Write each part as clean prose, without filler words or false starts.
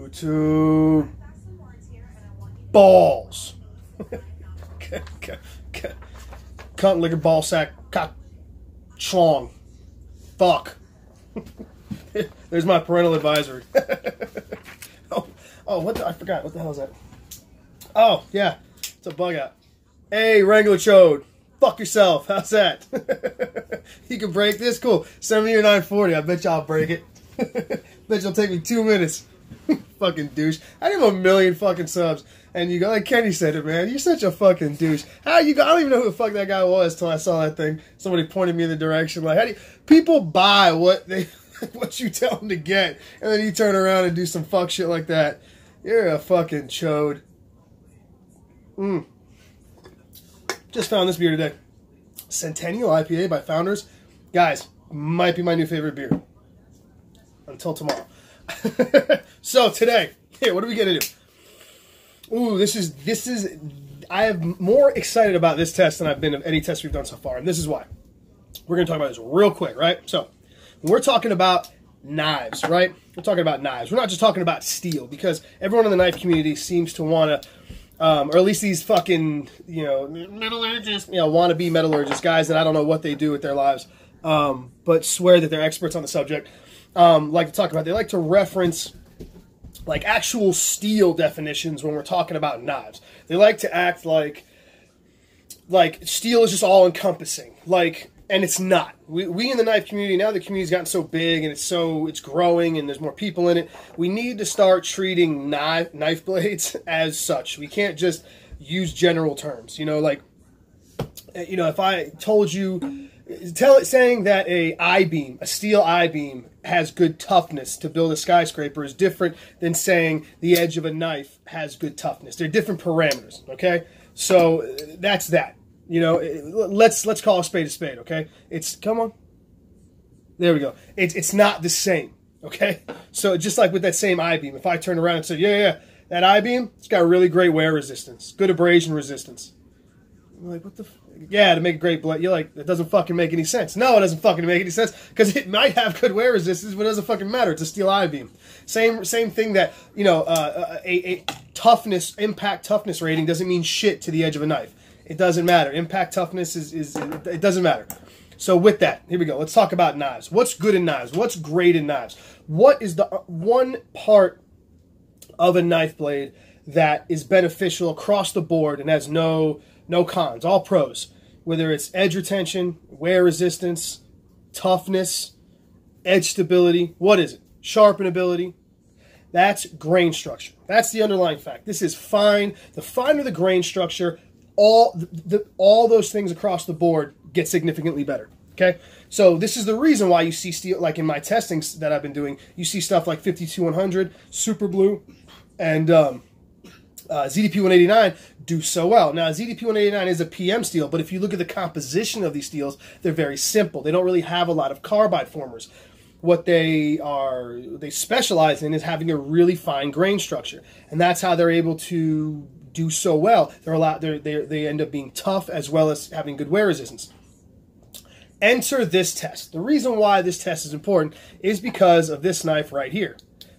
YouTube. Balls. Cunt, liquor, ball sack, cock, schlong. Fuck. There's my parental advisory. oh, what the, I forgot. What the hell is that? Oh, yeah. It's a bug out. Hey, Wrangler Chode. Fuck yourself. How's that? You can break this? Cool. 70 or 940. I bet y'all break it. Bet you'll take me 2 minutes. Fucking douche. I have a million fucking subs. And you go, like Kenny said it, man. You're such a fucking douche. How you go? I don't even know who the fuck that guy was till I saw that thing. Somebody pointed me in the direction. Like, how do you, people buy what they, what you tell them to get, and then you turn around and do some fuck shit like that. You're a fucking chode. Just found this beer today. Centennial IPA by Founders. Guys, might be my new favorite beer. Until tomorrow. So today, here, what are we gonna do? Ooh, this is, I am more excited about this test than I've been of any test we've done so far, and this is why. We're gonna talk about this real quick, right? So, when we're talking about knives, right? We're talking about knives. We're not just talking about steel, because everyone in the knife community seems to want to, or at least these fucking, metallurgists, wannabe metallurgists, guys that I don't know what they do with their lives, but swear that they're experts on the subject, like to talk about, they like to reference like actual steel definitions when we're talking about knives. They like to act like steel is just all encompassing, and it's not. We in the knife community, now the community's gotten so big and it's growing and there's more people in it. We need to start treating knife blades as such. We can't just use general terms. If I told you, saying that a steel I-beam has good toughness to build a skyscraper is different than saying the edge of a knife has good toughness. They're different parameters, okay? So that's that. Let's call a spade, okay? Come on. There we go. It's not the same, okay? So just like with that same I-beam, if I turn around and say, yeah, that I-beam, it's got really great wear resistance, good abrasion resistance. I'm like, what the yeah, to make a great blade. You're like, that doesn't fucking make any sense. No, it doesn't fucking make any sense, because it might have good wear resistance, but it doesn't fucking matter. It's a steel I-beam. Same thing that, a toughness, impact toughness rating doesn't mean shit to the edge of a knife. It doesn't matter. Impact toughness it doesn't matter. So with that, here we go. Let's talk about knives. What's good in knives? What's great in knives? What is the one part of a knife blade that is beneficial across the board and has no cons, all pros? Whether it's edge retention, wear resistance, toughness, edge stability, what is it? Sharpenability. That's grain structure. That's the underlying fact. This is fine. The finer the grain structure, all those things across the board get significantly better. Okay? So this is the reason why you see steel, like in my testings that I've been doing, you see stuff like 52100, Super Blue, and ZDP 189 do so well. Now, ZDP 189 is a PM steel, but if you look at the composition of these steels, they're very simple. They don't really have a lot of carbide formers. What they specialize in is having a really fine grain structure, and that's how they're able to do so well. They end up being tough as well as having good wear resistance. Enter this test. The reason why this test is important is because of this knife right here.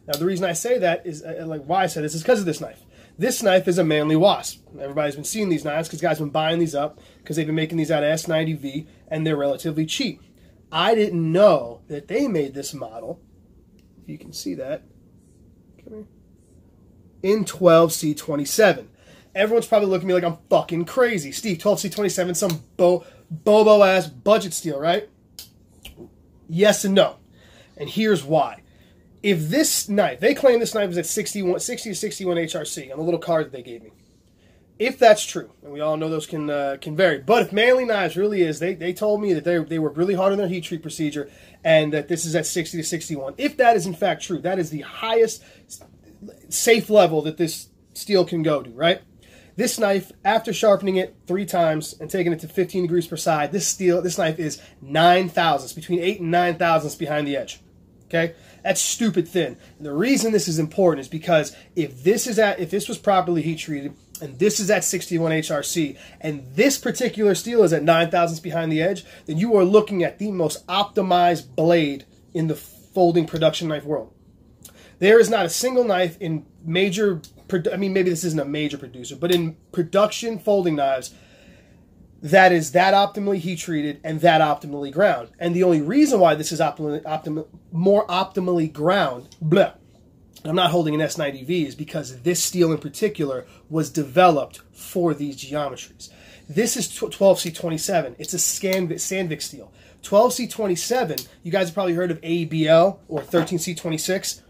Now, the reason I say that is, why I said this is because of this knife. This knife is a Manly Wasp. Everybody's been seeing these knives because guys have been buying these up because they've been making these out of S90V, and they're relatively cheap. I didn't know that they made this model, if you can see that, come here, in 12C27. Everyone's probably looking at me like I'm fucking crazy. Steve, 12C27, some bobo-ass budget steel, right? Yes and no. And here's why. If this knife, they claim this knife is at 60 to 61 HRC on the little card that they gave me. If that's true, and we all know those can vary, but if Manly Knives really is, they told me that they worked really hard on their heat treat procedure, and that this is at 60 to 61. If that is in fact true, that is the highest safe level that this steel can go to, right? This knife, after sharpening it 3 times and taking it to 15 degrees per side, this knife is 9 thousandths, between 8 and 9 thousandths behind the edge. Okay? That's stupid thin. And the reason this is important is because if this was properly heat treated, and this is at 61 HRC, and this particular steel is at 9 thousandths behind the edge, then you are looking at the most optimized blade in the folding production knife world. There is not a single knife in major, I mean, maybe this isn't a major producer, but in production folding knives that is that optimally heat treated and that optimally ground. And the only reason why this is more optimally ground, I'm not holding an S90V, is because this steel in particular was developed for these geometries. This is 12C27. It's a Sandvik steel. 12C27, you guys have probably heard of ABL or 13C26.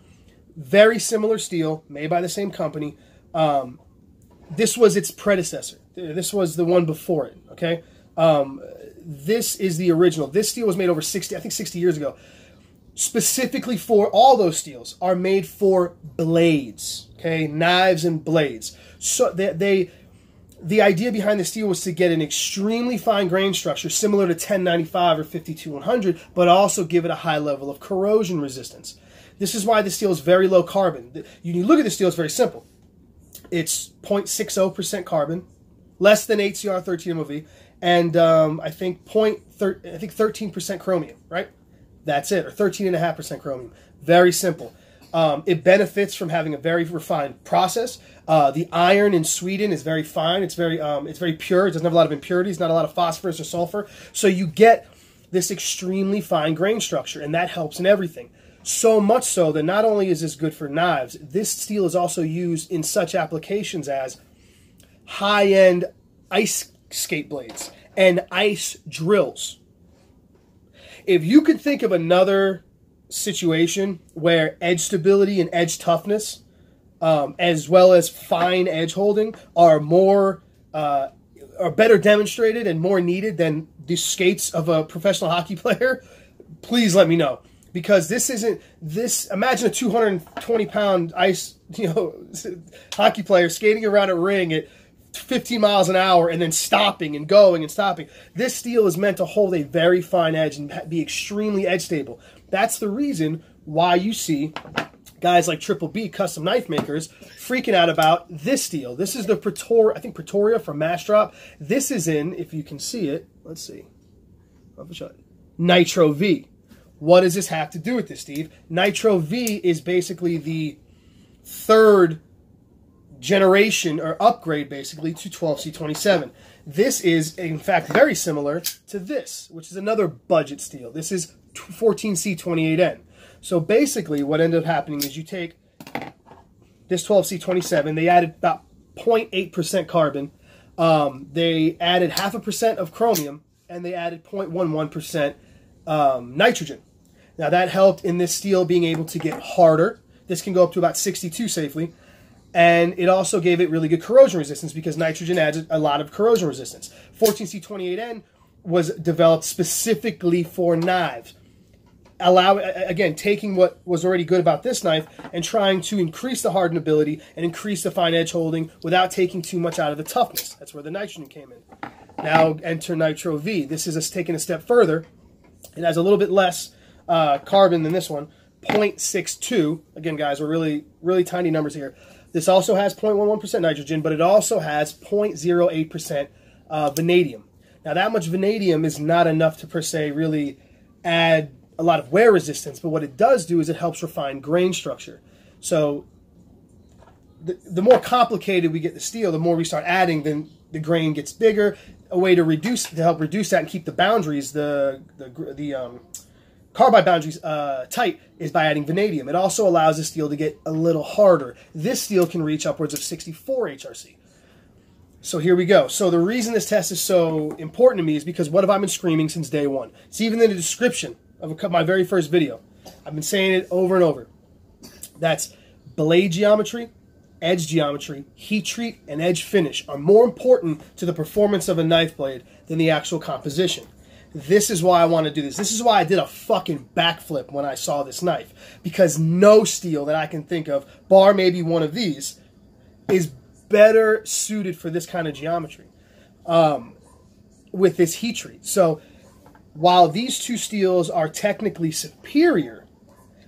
Very similar steel, made by the same company. This was its predecessor. This was the one before it, okay? This is the original. This steel was made over 60 years ago. Specifically for all those steels are made for blades, okay? Knives and blades. So the idea behind the steel was to get an extremely fine grain structure similar to 1095 or 52100, but also give it a high level of corrosion resistance. This is why the steel is very low carbon. You look at the steel, it's very simple. It's 0.60% carbon, less than 8CR 13 MOV, and I think 13% chromium, right? That's it, or 13.5% chromium. Very simple. It benefits from having a very refined process. The iron in Sweden is very fine. It's very pure. It doesn't have a lot of impurities, not a lot of phosphorus or sulfur. So you get this extremely fine grain structure, and that helps in everything. So much so that not only is this good for knives, this steel is also used in such applications as high-end ice skate blades and ice drills. If you could think of another situation where edge stability and edge toughness, as well as fine edge holding, are better demonstrated and more needed than the skates of a professional hockey player, please let me know. Because this isn't imagine a 220-pound ice, hockey player skating around a ring at 15 miles an hour and then stopping and going and stopping. This steel is meant to hold a very fine edge and be extremely edge stable. That's the reason why you see guys like Triple B custom knife makers freaking out about this steel. This is the Pretoria from Massdrop. This is in, if you can see it, let's see, Nitro V. What does this have to do with this, Steve? Nitro V is basically the third generation or upgrade, basically, to 12C27. This is, in fact, very similar to this, which is another budget steel. This is 14C28N. So basically, what ended up happening is you take this 12C27, they added about 0.8% carbon, they added 0.5% of chromium, and they added 0.11% nitrogen. Now that helped in this steel being able to get harder. This can go up to about 62 safely. And it also gave it really good corrosion resistance because nitrogen adds a lot of corrosion resistance. 14C28N was developed specifically for knives. Again, taking what was already good about this knife and trying to increase the hardenability and increase the fine edge holding without taking too much out of the toughness. That's where the nitrogen came in. Now enter Nitro V. This is taking a step further. It has a little bit less carbon than this one, 0.62. Again, guys, we're really tiny numbers here. This also has 0.11% nitrogen, but it also has 0.08% vanadium. Now, that much vanadium is not enough to, per se, really add a lot of wear resistance, but what it does do is it helps refine grain structure. So the more complicated we get the steel, the more we start adding, then the grain gets bigger. A way to help reduce that and keep the boundaries, the carbide boundaries tight, is by adding vanadium. It also allows the steel to get a little harder. This steel can reach upwards of 64 HRC. So here we go. So the reason this test is so important to me is because what have I been screaming since day one? It's even in the description of my very first video. I've been saying it over and over. That's blade geometry, edge geometry, heat treat, and edge finish are more important to the performance of a knife blade than the actual composition. This is why I want to do this. This is why I did a fucking backflip when I saw this knife. Because no steel that I can think of, bar maybe one of these, is better suited for this kind of geometry with this heat treat. So while these two steels are technically superior,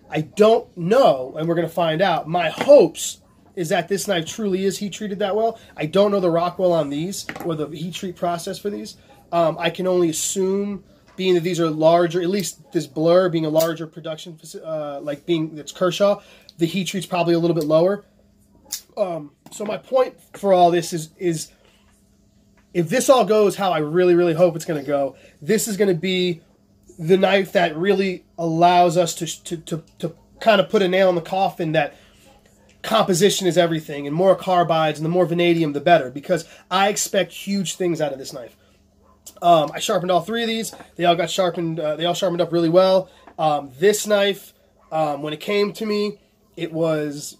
I don't know, and we're going to find out. My hopes is that this knife truly is heat treated that well. I don't know the Rockwell on these or the heat treat process for these. I can only assume, being that these are larger, at least this Blur being a larger production, like being, it's Kershaw, the heat treat's probably a little bit lower. So my point for all this is if this all goes how I really, really hope it's going to go, this is going to be the knife that really allows us to kind of put a nail in the coffin that composition is everything, and more carbides and the more vanadium, the better, because I expect huge things out of this knife. I sharpened all three of these. They all got sharpened. They all sharpened up really well. This knife, when it came to me, it was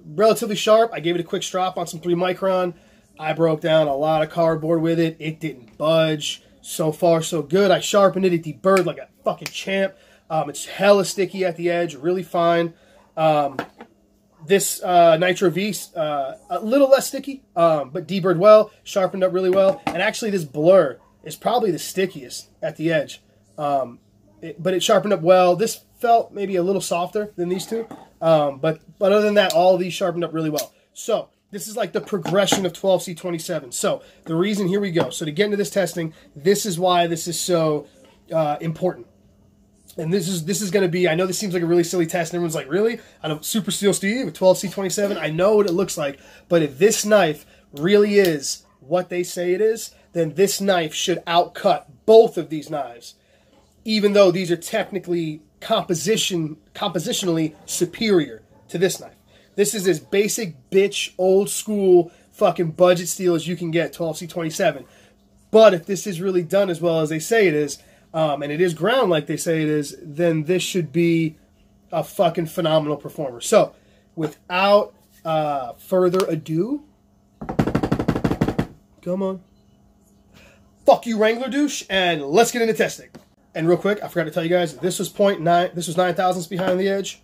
relatively sharp. I gave it a quick strop on some 3 micron. I broke down a lot of cardboard with it. It didn't budge. So far, so good. I sharpened it. It deburred like a fucking champ. It's hella sticky at the edge. Really fine. This NITRO V, a little less sticky, but deburred well, sharpened up really well. And actually this blur is probably the stickiest at the edge. But it sharpened up well. This felt maybe a little softer than these two. But other than that, all of these sharpened up really well. So this is like the progression of 12C27. So the reason, here we go. So to get into this testing, this is why this is so important. And this is going to be, I know this seems like a really silly test, and everyone's like, really? I don't Super Steel Steve with 12C27? I know what it looks like, but if this knife really is what they say it is, then this knife should outcut both of these knives, even though these are technically compositionally superior to this knife. This is as basic bitch, old school, fucking budget steel as you can get, 12C27. But if this is really done as well as they say it is, and it is ground like they say it is, then this should be a fucking phenomenal performer. So, without further ado, come on. Fuck you, Wrangler douche, and let's get into testing. And real quick, I forgot to tell you guys, this was 0.9, this was 9 thousandths behind the edge.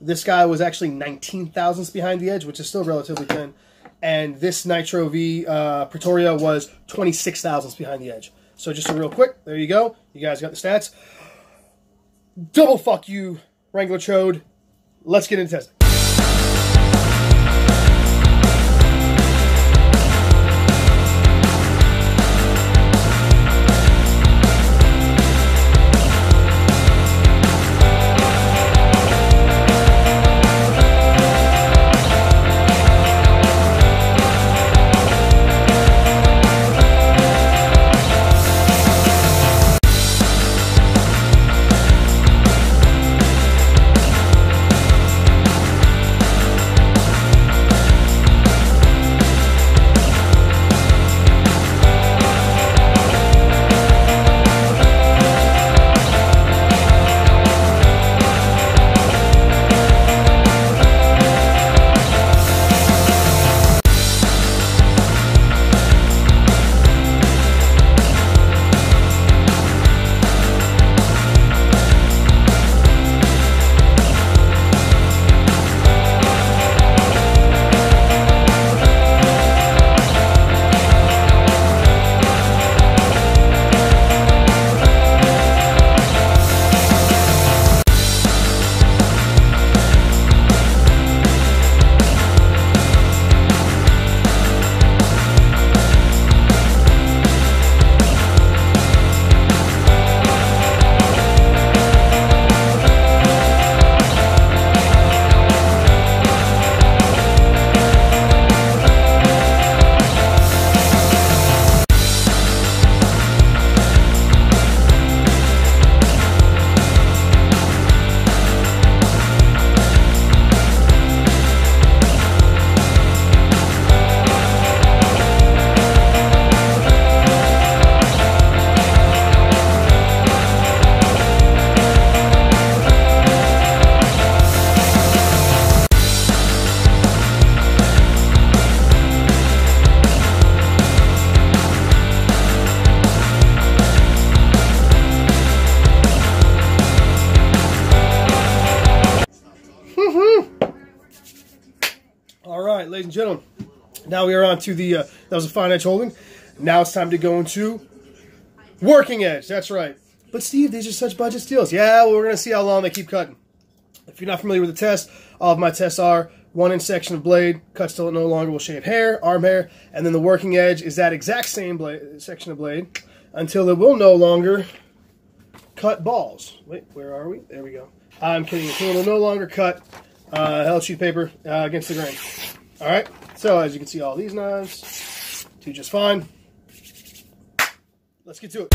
This guy was actually 19 thousandths behind the edge, which is still relatively thin. And this NITRO V Pretoria was 26 thousandths behind the edge. So just a real quick, there you go. You guys got the stats. Double fuck you, Wrangler Chode. Let's get into testing. Alright, ladies and gentlemen, now we are on to the, that was a fine edge holding. Now it's time to go into working edge, that's right. But Steve, these are such budget steels. Yeah, well, we're going to see how long they keep cutting. If you're not familiar with the test, all of my tests are 1-inch section of blade, cuts till it no longer will shave hair, arm hair, and then the working edge is that exact same blade, section of blade until it will no longer cut balls. Wait, where are we? There we go. I'm kidding. Until it will no longer cut held sheet paper against the grain. All right, so as you can see, all these knives do just fine. Let's get to it.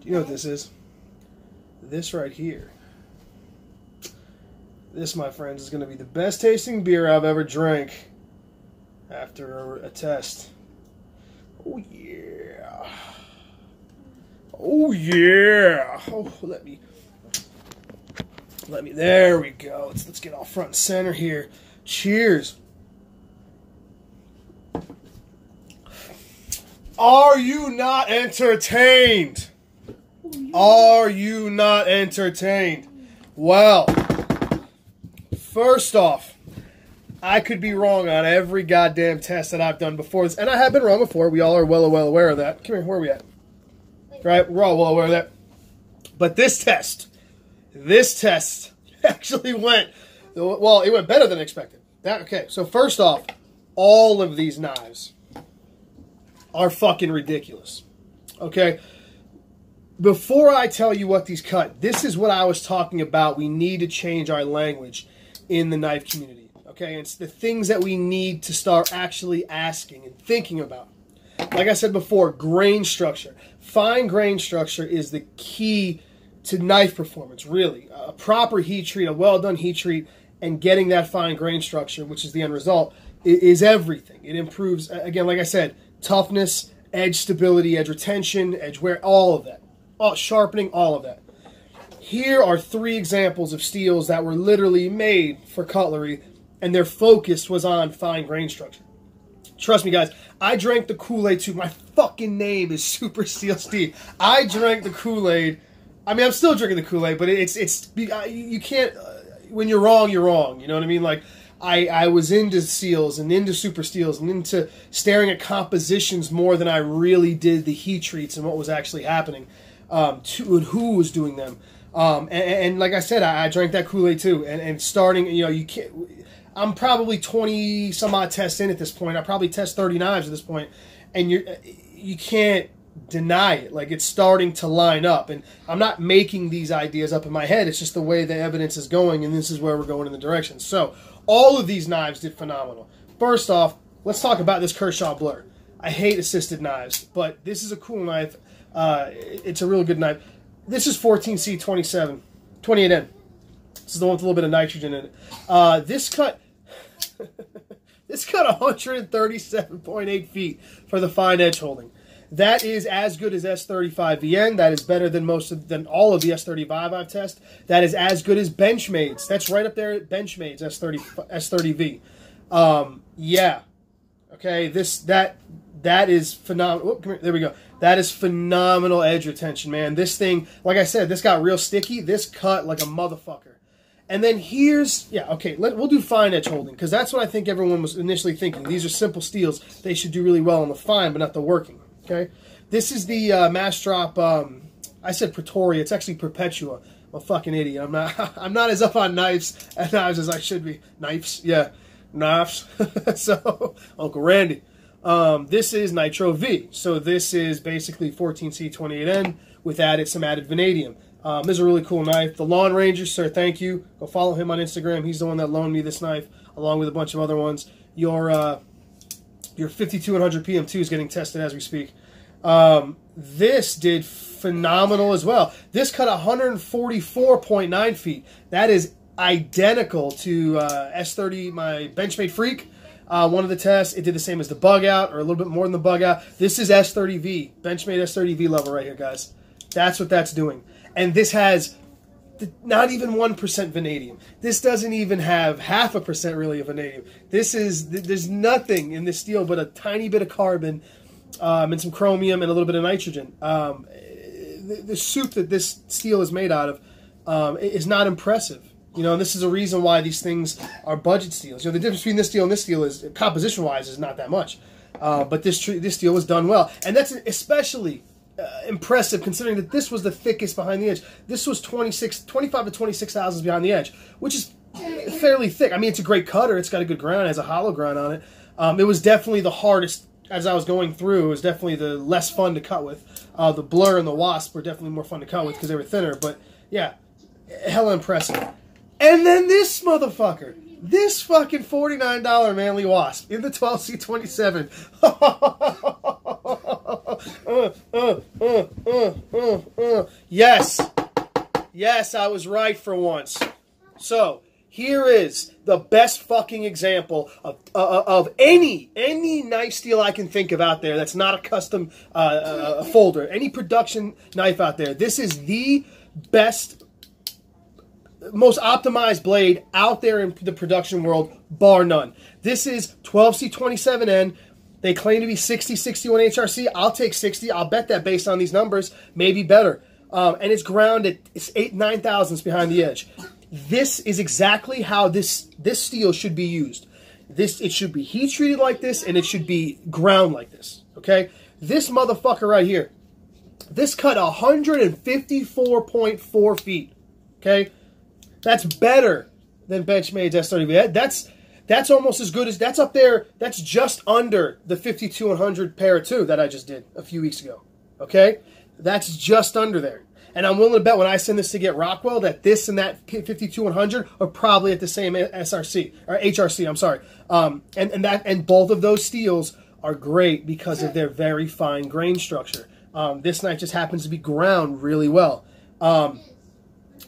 Do you know what this is? This right here. This, my friends, is going to be the best tasting beer I've ever drank after a test. Oh yeah. Oh yeah. Oh, let me. There we go. Let's get all front and center here. Cheers. Are you not entertained? Are you not entertained? Well, first off, I could be wrong on every goddamn test that I've done before this, and I have been wrong before. We all are well aware of that. Come here, where are we at? Right, we're all well aware of that. But this test actually went, well, it went better than expected. Okay, so first off, all of these knives are fucking ridiculous. Okay? Before I tell you what these cut, this is what I was talking about. We need to change our language in the knife community. Okay? It's the things that we need to start actually asking and thinking about. Like I said before, grain structure. Fine grain structure is the key to knife performance, really. A proper heat treat, a well-done heat treat, and getting that fine grain structure, which is the end result, is everything. It improves, again, like I said, toughness, edge stability, edge retention, edge wear, all of that. Sharpening, all of that. Here are 3 examples of steels that were literally made for cutlery, and their focus was on fine grain structure. Trust me, guys, I drank the Kool-Aid too. My fucking name is Super Steel Steve. I drank the Kool-Aid. I mean, I'm still drinking the Kool-Aid, but you can't, when you're wrong, you're wrong. You know what I mean? Like, I was into seals and into super steels and into staring at compositions more than I really did the heat treats and what was actually happening, and who was doing them. And like I said, I drank that Kool-Aid too. And starting, you know, you can't. I'm probably 20 some odd tests in at this point. I probably test 30 knives at this point, and you can't deny it. Like, it's starting to line up, and I'm not making these ideas up in my head. It's just the way the evidence is going, and this is where we're going in the direction. So all of these knives did phenomenal. First off, let's talk about this Kershaw Blur. I hate assisted knives, but this is a cool knife. It's a real good knife. This is 14C 28N. This is the one with a little bit of nitrogen in it. This cut 137.8 feet for the fine edge holding. That is as good as S35VN. That is better than than all of the S35 I've tested. That is as good as Benchmade's. That's right up there at Benchmade's S30V. Yeah. Okay. That is phenomenal. Oh, come here. There we go. That is phenomenal edge retention, man. This thing, like I said, this got real sticky. This cut like a motherfucker. And then here's, yeah, okay, we'll do fine edge holding, because that's what I think everyone was initially thinking. These are simple steels. They should do really well on the fine, but not the working, okay? This is the Massdrop. I said Pretoria. It's actually Perpetua. I'm a fucking idiot. I'm not as up on knives as I should be. Knives, yeah, knives. So Uncle Randy. This is Nitro V. So this is basically 14C28N with some added vanadium. This is a really cool knife. The Lawn Ranger, sir, thank you. Go follow him on Instagram. He's the one that loaned me this knife, along with a bunch of other ones. Your 5200 PM2 is getting tested as we speak. This did phenomenal as well. This cut 144.9 feet. That is identical to S30, my Benchmade Freak. One of the tests, it did the same as the Bug Out, or a little bit more than the Bug Out. This is S30V, Benchmade S30V level right here, guys. That's what that's doing. And this has not even 1% vanadium. This doesn't even have 0.5% really of vanadium. There's nothing in this steel but a tiny bit of carbon and some chromium and a little bit of nitrogen. The soup that this steel is made out of is not impressive. You know, and this is a reason why these things are budget steels. You know, the difference between this steel and this steel is, composition-wise, is not that much. But this steel was done well. And that's especially impressive considering that this was the thickest behind the edge. This was 25 to 26 thousandths behind the edge, which is fairly thick. I mean, it's a great cutter. It's got a good ground. It has a hollow ground on it. It was definitely the hardest. As I was going through, it was definitely the less fun to cut with. The Blur and the Wasp were definitely more fun to cut with because they were thinner. But, yeah, hella impressive. And then this motherfucker. This fucking $49 Manly Wasp in the 12C27. Yes. Yes, I was right for once. So, here is the best fucking example of any knife steel I can think of out there that's not a custom folder. Any production knife out there. This is the best, most optimized blade out there in the production world, bar none. This is 12C27N. They claim to be 60, 61 HRC. I'll take 60. I'll bet that based on these numbers, maybe better. And it's grounded. It's 9 thousandths behind the edge. This is exactly how this steel should be used. It should be heat treated like this, and it should be ground like this. Okay, this motherfucker right here. This cut 154.4 feet. Okay, that's better than Benchmade's S30V. That's almost as good as, that's up there. That's just under the 5200 Para 2 that I just did a few weeks ago. Okay, that's just under there. And I'm willing to bet when I send this to get Rockwell that this and that 5200 are probably at the same SRC or HRC. I'm sorry. And both of those steels are great because of their very fine grain structure. This knife just happens to be ground really well.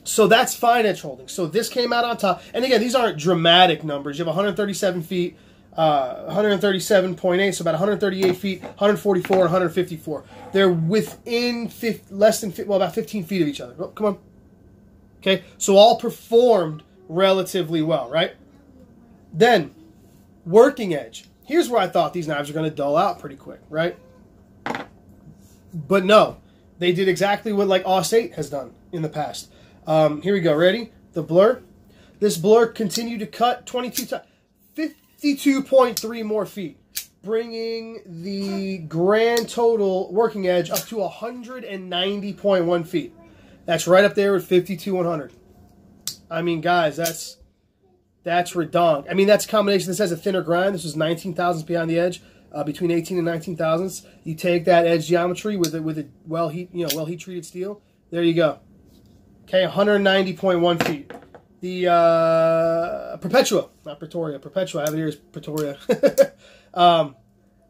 So that's fine edge holding. So this came out on top. And again, these aren't dramatic numbers. You have 137 feet, 137.8, so about 138 feet, 144, and 154. They're within about 15 feet of each other. Oh, come on. Okay, so all performed relatively well, right? Then, working edge. Here's where I thought these knives are going to dull out pretty quick, right? But no, they did exactly what like Aus 8 has done in the past. Here we go. Ready? The Blur. This Blur continued to cut 22 times. 52.3 more feet, bringing the grand total working edge up to 190.1 feet. That's right up there with 52-100. I mean, guys, that's redonk. I mean, that's a combination. This has a thinner grind. This was 19 thousandths behind the edge, between 18 and 19 thousandths. You take that edge geometry with a well heat treated steel. There you go. Okay, 190.1 feet. The Perpetua, not Pretoria, Perpetua, I have it here as Pretoria.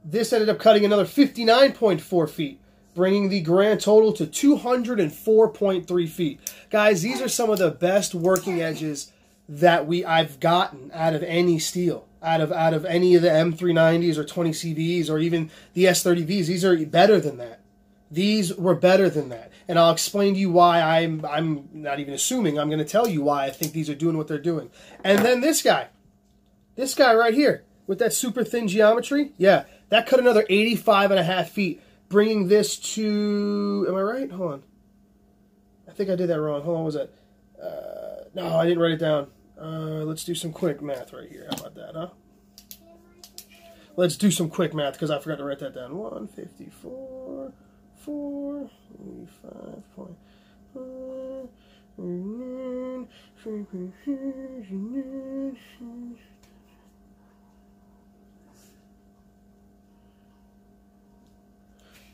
This ended up cutting another 59.4 feet, bringing the grand total to 204.3 feet. Guys, these are some of the best working edges that I've gotten out of any steel, out of any of the M390s or 20CVs or even the S30Vs. These are better than that. These were better than that. And I'll explain to you why I'm not even assuming. I'm going to tell you why I think these are doing what they're doing. And then this guy right here with that super thin geometry. Yeah, that cut another 85.5 feet, bringing this to, am I right? Hold on. I think I did that wrong. Hold on, what was that? No, I didn't write it down. Let's do some quick math right here. How about that, huh? Let's do some quick math because I forgot to write that down. 154 84, 85.5.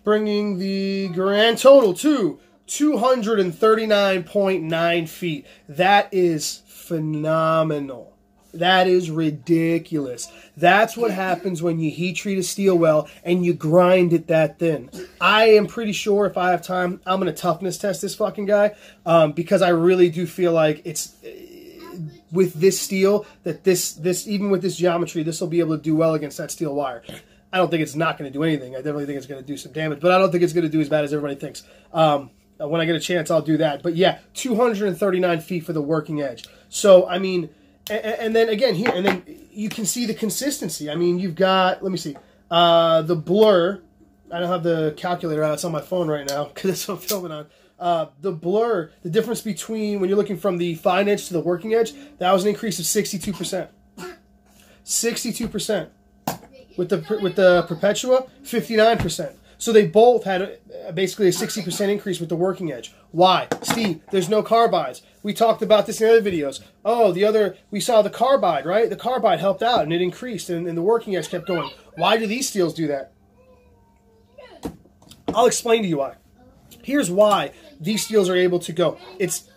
Bringing the grand total to 239.9 feet. That is phenomenal. That is ridiculous. That's what happens when you heat treat a steel well and you grind it that thin. I am pretty sure if I have time, I'm going to toughness test this fucking guy because I really do feel like it's with this steel that this even with this geometry, this will be able to do well against that steel wire. I don't think it's not going to do anything. I definitely think it's going to do some damage, but I don't think it's going to do as bad as everybody thinks. When I get a chance, I'll do that. But yeah, 239 feet for the working edge. So, I mean, and then again here, and then you can see the consistency. I mean, you've got, let me see, the blur. I don't have the calculator out. It's on my phone right now because that's what I'm filming on. The blur, the difference between when you're looking from the fine edge to the working edge, that was an increase of 62%. 62%. With the Perpetua, 59%. So they both had basically a 60% increase with the working edge. Why? Steve, there's no carbides. We talked about this in other videos. Oh, we saw the carbide, right? The carbide helped out and it increased and the working edge kept going. Why do these steels do that? I'll explain to you why. Here's why these steels are able to go. It's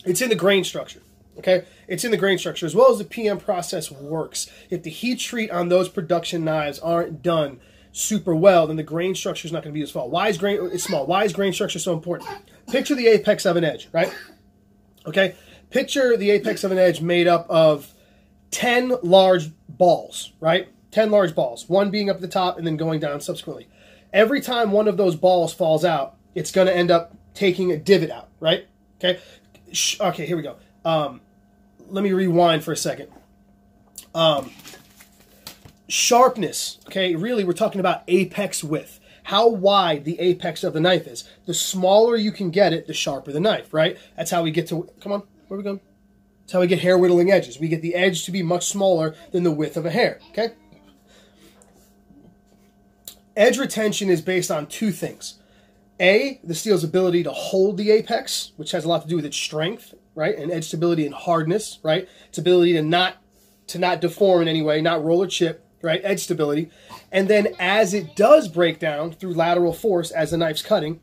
in the grain structure. Okay, it's in the grain structure as well as the PM process works. If the heat treat on those production knives aren't done super well, then the grain structure is not going to be as small. Why is grain small? Why is grain structure so important? Picture the apex of an edge, right? Okay, picture the apex of an edge made up of 10 large balls, right? 10 large balls, one being up at the top and then going down subsequently. Every time one of those balls falls out, it's going to end up taking a divot out, right? Okay, okay, here we go. Let me rewind for a second. Sharpness, okay, really we're talking about apex width. How wide the apex of the knife is. The smaller you can get it, the sharper the knife, right? That's how we get to, come on, where are we going? That's how we get hair whittling edges. We get the edge to be much smaller than the width of a hair, okay? Edge retention is based on two things. A, the steel's ability to hold the apex, which has a lot to do with its strength, right? And edge stability and hardness, right? Its ability to not deform in any way, not roll or chip, right? Edge stability. And then as it does break down through lateral force as the knife's cutting,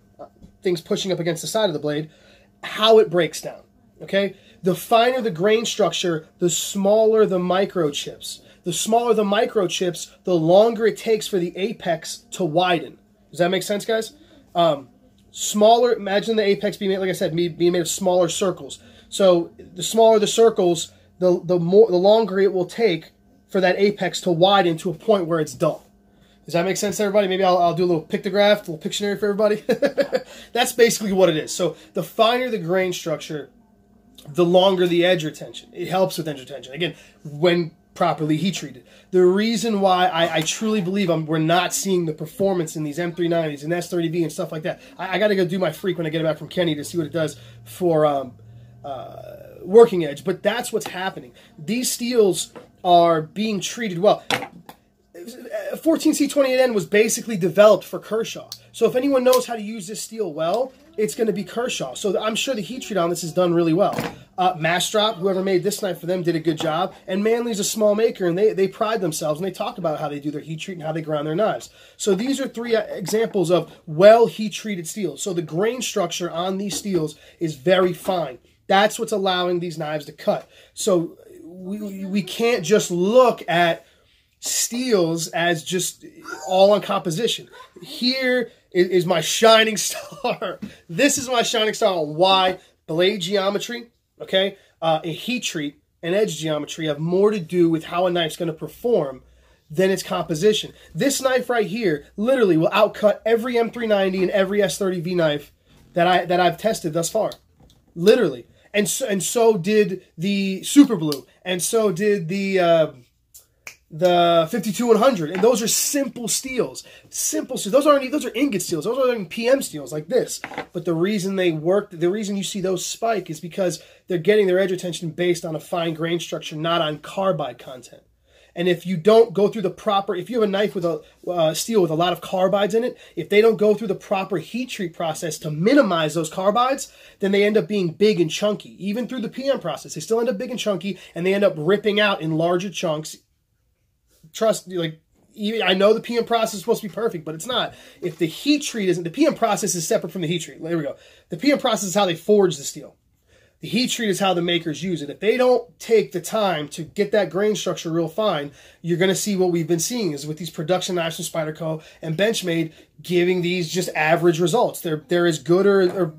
things pushing up against the side of the blade, how it breaks down, okay? The finer the grain structure, the smaller the microchips. The smaller the microchips, the longer it takes for the apex to widen. Does that make sense, guys? Smaller, imagine the apex being made, like I said, being made of smaller circles. So the smaller the circles, the longer it will take for that apex to widen to a point where it's dull. Does that make sense to everybody? Maybe I'll do a little pictograph, a little Pictionary for everybody. That's basically what it is. So the finer the grain structure, the longer the edge retention. It helps with edge retention. Again, when properly heat treated. The reason why I truly believe we're not seeing the performance in these M390s and S30V and stuff like that. I got to go do my freak when I get it back from Kenny to see what it does for working edge. But that's what's happening. These steels are being treated well. 14C28N was basically developed for Kershaw. So if anyone knows how to use this steel well, it's going to be Kershaw. So I'm sure the heat treat on this is done really well. Massdrop, whoever made this knife for them, did a good job. And Manly's a small maker, and they pride themselves, and they talk about how they do their heat treat and how they grind their knives. So these are three examples of well heat-treated steels. So the grain structure on these steels is very fine. That's what's allowing these knives to cut. So we can't just look at steels as just all on composition. Here is my shining star. This is my shining star on why blade geometry, okay, a heat treat, and edge geometry have more to do with how a knife's going to perform than its composition. This knife right here literally will outcut every M390 and every S30V knife that I've tested thus far. Literally. And so did the Super Blue, and so did the 52-100, and those are simple steels. Simple steels. Those are ingot steels. Those aren't PM steels like this. But the reason they work, the reason you see those spike is because they're getting their edge retention based on a fine grain structure, not on carbide content. And if you don't go through the proper, if you have a knife with a steel with a lot of carbides in it, if they don't go through the proper heat treat process to minimize those carbides, then they end up being big and chunky. Even through the PM process, they still end up big and chunky, and they end up ripping out in larger chunks. Trust, like, I know the PM process is supposed to be perfect, but it's not. If the heat treat isn't, the PM process is separate from the heat treat. There we go. The PM process is how they forge the steel. The heat treat is how the makers use it. If they don't take the time to get that grain structure real fine, you're going to see what we've been seeing is with these production knives from Spyderco and Benchmade giving these just average results. They're as good or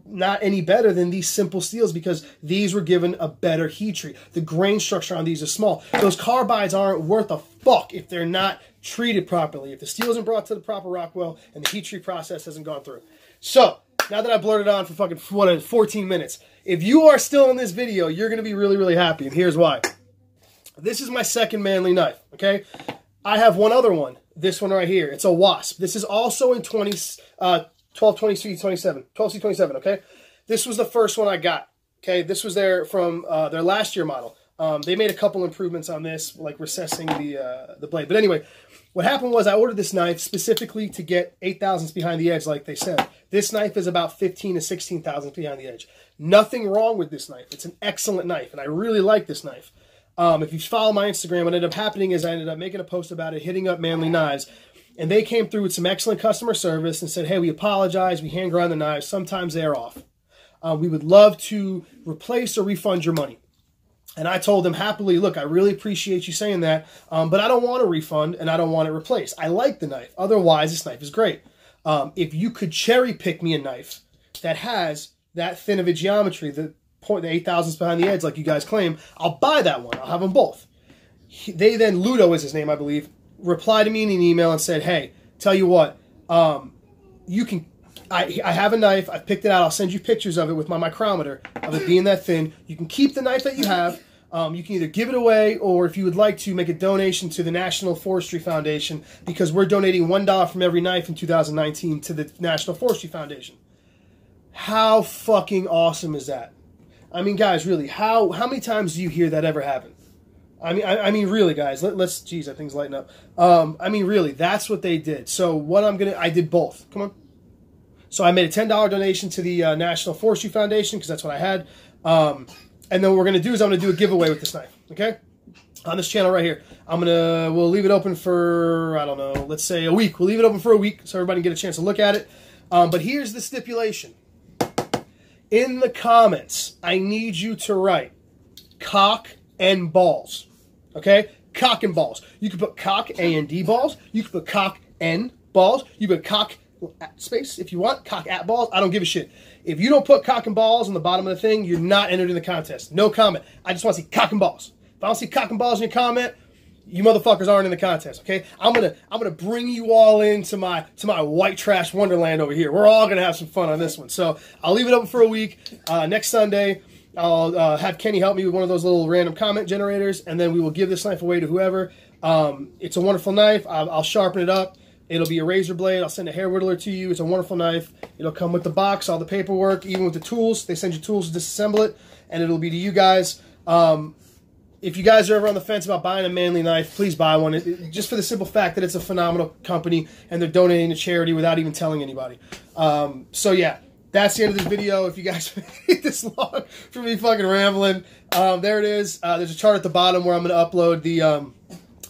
not any better than these simple steels because these were given a better heat treat. The grain structure on these is small. Those carbides aren't worth a fuck if they're not treated properly. If the steel isn't brought to the proper Rockwell and the heat treat process hasn't gone through. So, now that I blurted on for fucking 14 minutes, if you are still in this video, you're going to be really, really happy, and here's why. This is my second Manly knife, okay? I have one other one, this one right here. It's a Wasp. This is also in 12C27, okay? This was the first one I got, okay? This was from their last year model. They made a couple improvements on this, like recessing the blade. But anyway, what happened was I ordered this knife specifically to get 8 thousandths behind the edge, like they said. This knife is about 15 to 16 thousandths behind the edge. Nothing wrong with this knife. It's an excellent knife, and I really like this knife. If you follow my Instagram, what ended up happening is I ended up making a post about it, hitting up Manly Knives, and they came through with some excellent customer service and said, hey, we apologize, we hand grind the knives, sometimes they're off. We would love to replace or refund your money. And I told them happily, look, I really appreciate you saying that, but I don't want a refund and I don't want it replaced. I like the knife. Otherwise, this knife is great. If you could cherry pick me a knife that has that thin of a geometry, the 8 thousandths behind the edge like you guys claim, I'll buy that one. I'll have them both. They then, Ludo is his name, I believe, replied to me in an email and said, hey, tell you what, you can... I have a knife. I've picked it out. I'll send you pictures of it with my micrometer of it being that thin. You can keep the knife that you have. You can either give it away or if you would like to, make a donation to the National Forestry Foundation because we're donating $1 from every knife in 2019 to the National Forestry Foundation. How fucking awesome is that? I mean, guys, really, how many times do you hear that ever happen? I mean, really, guys, let's, geez, that thing's lighting up. I mean, really, that's what they did. So what I did both. Come on. So I made a $10 donation to the National Forestry Foundation because that's what I had. And then what we're going to do is I'm going to do a giveaway with this knife, okay? On this channel right here. We'll leave it open for, I don't know, let's say a week. We'll leave it open for a week so everybody can get a chance to look at it. But here's the stipulation. In the comments, I need you to write cock and balls, okay? Cock and balls. You can put cock A&D balls. You can put cock N balls. You can put cock space if you want, cock at balls. I don't give a shit. If you don't put cock and balls on the bottom of the thing, you're not entered in the contest. No comment. I just want to see cock and balls. If I don't see cock and balls in your comment, you motherfuckers aren't in the contest, okay? I'm gonna bring you all into my white trash wonderland over here. We're all gonna have some fun on this one. So I'll leave it open for a week. Next Sunday, I'll have Kenny help me with one of those little random comment generators, and then we will give this knife away to whoever. It's a wonderful knife. I'll sharpen it up. It'll be a razor blade. I'll send a hair whittler to you. It's a wonderful knife. It'll come with the box, all the paperwork, even with the tools. They send you tools to disassemble it, and it'll be to you guys. If you guys are ever on the fence about buying a Manly knife, please buy one. Just for the simple fact that it's a phenomenal company, and they're donating to charity without even telling anybody. So yeah, that's the end of this video. If you guys made this long for me fucking rambling, there it is. There's a chart at the bottom where I'm going to upload the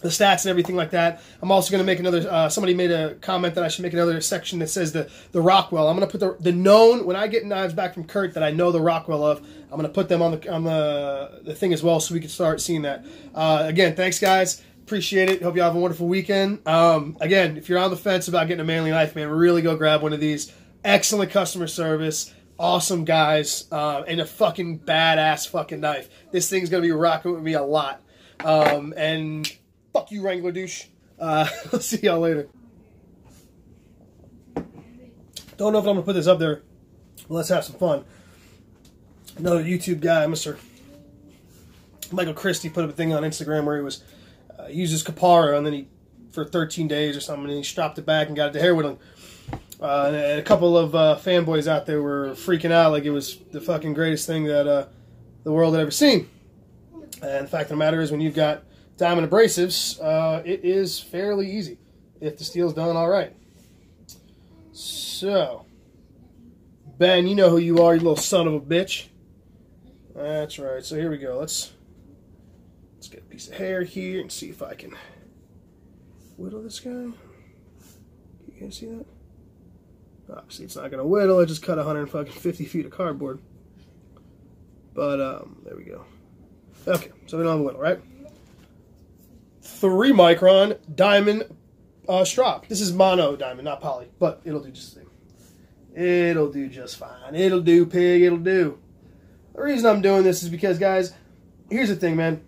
stats and everything like that. I'm also going to make another, somebody made a comment that I should make another section that says the Rockwell. I'm going to put the known, when I get knives back from Kurt that I know the Rockwell of, I'm going to put them on the thing as well so we can start seeing that. Again, thanks guys. Appreciate it. Hope you have a wonderful weekend. Again, if you're on the fence about getting a Manly knife, man, really go grab one of these. Excellent customer service. Awesome guys. And a fucking badass fucking knife. This thing's going to be rocking with me a lot. And fuck you, Wrangler douche. I'll see y'all later. Don't know if I'm going to put this up there. Let's have some fun. Another YouTube guy, Mr. Michael Christie, put up a thing on Instagram where he was used his Capara and then he, for 13 days or something, and he stropped it back and got it to hair whittling. And a couple of fanboys out there were freaking out like it was the fucking greatest thing that the world had ever seen. And the fact of the matter is, when you've got diamond abrasives, it is fairly easy if the steel's done all right. So, Ben, you know who you are, you little son of a bitch. That's right. So here we go. Let's get a piece of hair here and see if I can whittle this guy. You guys see that? Obviously, it's not going to whittle. I just cut 150 feet of cardboard. But, there we go. Okay, so we don't have a whittle, right? 3 micron diamond strop. This is mono diamond, not poly, but it'll do just the same. It'll do just fine. It'll do, pig, it'll do. The reason I'm doing this is because, guys, here's the thing, man.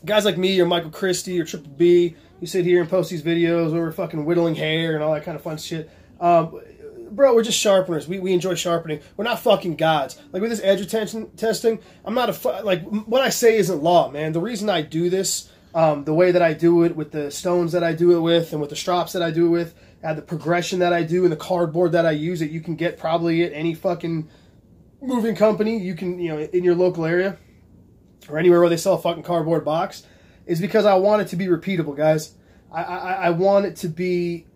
Guys like me or Michael Christie or Triple B, you sit here and post these videos where we're fucking whittling hair and all that kind of fun shit. Bro, we're just sharpeners. We enjoy sharpening. We're not fucking gods. Like, with this edge retention testing, I'm not like, what I say isn't law, man. The reason I do this, the way that I do it, with the stones that I do it with, and with the strops that I do it with, the progression that I do, and the cardboard that I use that you can get probably at any fucking moving company, you can, you know, in your local area, or anywhere where they sell a fucking cardboard box, is because I want it to be repeatable, guys. I want it to be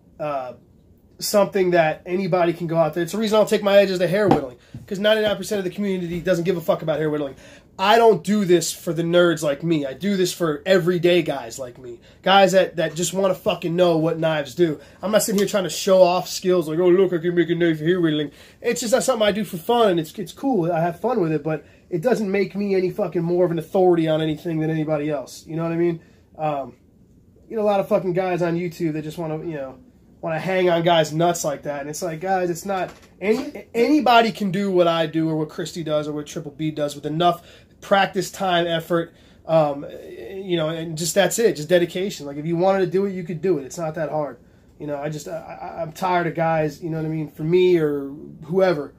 something that anybody can go out there. It's the reason I'll take my edges to hair whittling, because 99% of the community doesn't give a fuck about hair whittling. I don't do this for the nerds like me. I do this for everyday guys like me. Guys that just want to fucking know what knives do. I'm not sitting here trying to show off skills like, oh, look, I can make a knife for hair whittling. It's just not something I do for fun, and it's cool. I have fun with it, but it doesn't make me any fucking more of an authority on anything than anybody else. You know what I mean? You know, a lot of fucking guys on YouTube that just want to, you know, want to hang on guys' nuts like that. And it's like, guys, it's not... Anybody can do what I do or what Christy does or what Triple B does with enough practice, time, effort, you know, and just that's it. Just dedication. Like, if you wanted to do it, you could do it. It's not that hard. You know, I'm tired of guys, you know what I mean, for me or whoever,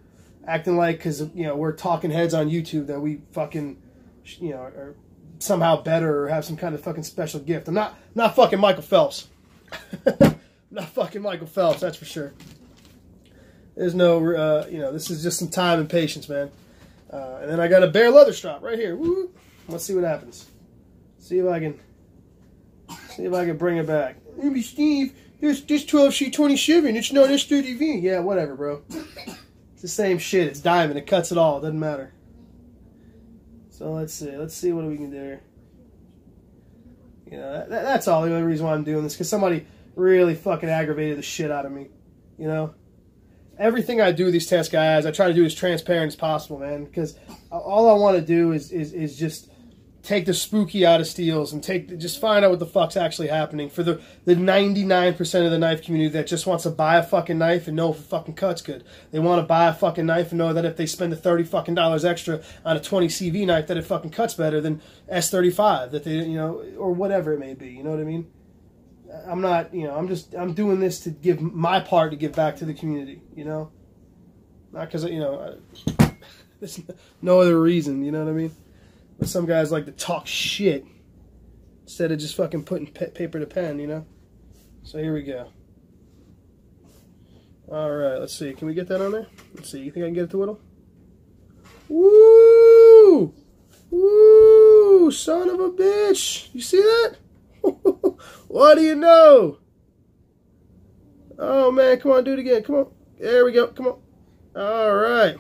acting like, because, you know, we're talking heads on YouTube that we fucking, you know, are somehow better or have some kind of fucking special gift. I'm not fucking Michael Phelps. Not fucking Michael Phelps, that's for sure. There's no, you know, this is just some time and patience, man. And then I got a bare leather strap right here. Woo! Let's see what happens. See if I can bring it back. Hey, Steve, this 12C27, it's not S30V. Yeah, whatever, bro. It's the same shit. It's diamond. It cuts it all. It doesn't matter. So let's see. Let's see what we can do here. You know, that's all. The only reason why I'm doing this, because somebody really fucking aggravated the shit out of me. You know? Everything I do these tests, guys, I try to do as transparent as possible, man. Because all I want to do is just take the spooky out of steels and just find out what the fuck's actually happening for the 99% of the knife community that just wants to buy a fucking knife and know if it fucking cuts good. They want to buy a fucking knife and know that if they spend the $30 fucking extra on a 20 CV knife, that it fucking cuts better than S35, that they, you know, or whatever it may be. You know what I mean? I'm not, you know, I'm doing this to give my part to give back to the community, you know? Not because, you know, there's no other reason, you know what I mean? But some guys like to talk shit instead of just fucking putting paper to pen, you know? So here we go. Alright, let's see. Can we get that on there? Let's see. You think I can get it to whittle? Woo! Woo! Son of a bitch! You see that? What do you know? Oh, man. Come on, do it again. Come on. There we go. Come on. All right.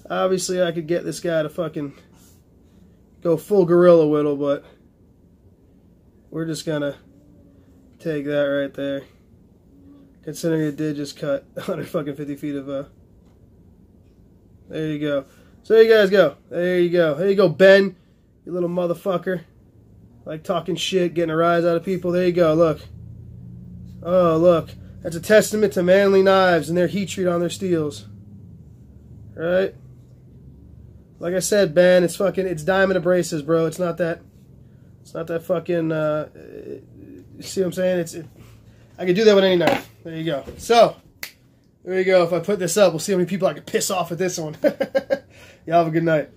Obviously, I could get this guy to fucking go full gorilla whittle, but we're just going to take that right there. Considering it did just cut 150 feet of... There you go. So there you guys go. There you go. There you go, Ben. You little motherfucker. Like talking shit, getting a rise out of people. There you go, look. Oh, look. That's a testament to Manly Knives and their heat treat on their steels. Right? Like I said, Ben, it's diamond abrasives, bro. It's not that fucking, you see what I'm saying? I could do that with any knife. There you go. So, there you go. If I put this up, we'll see how many people I can piss off with this one. Y'all have a good night.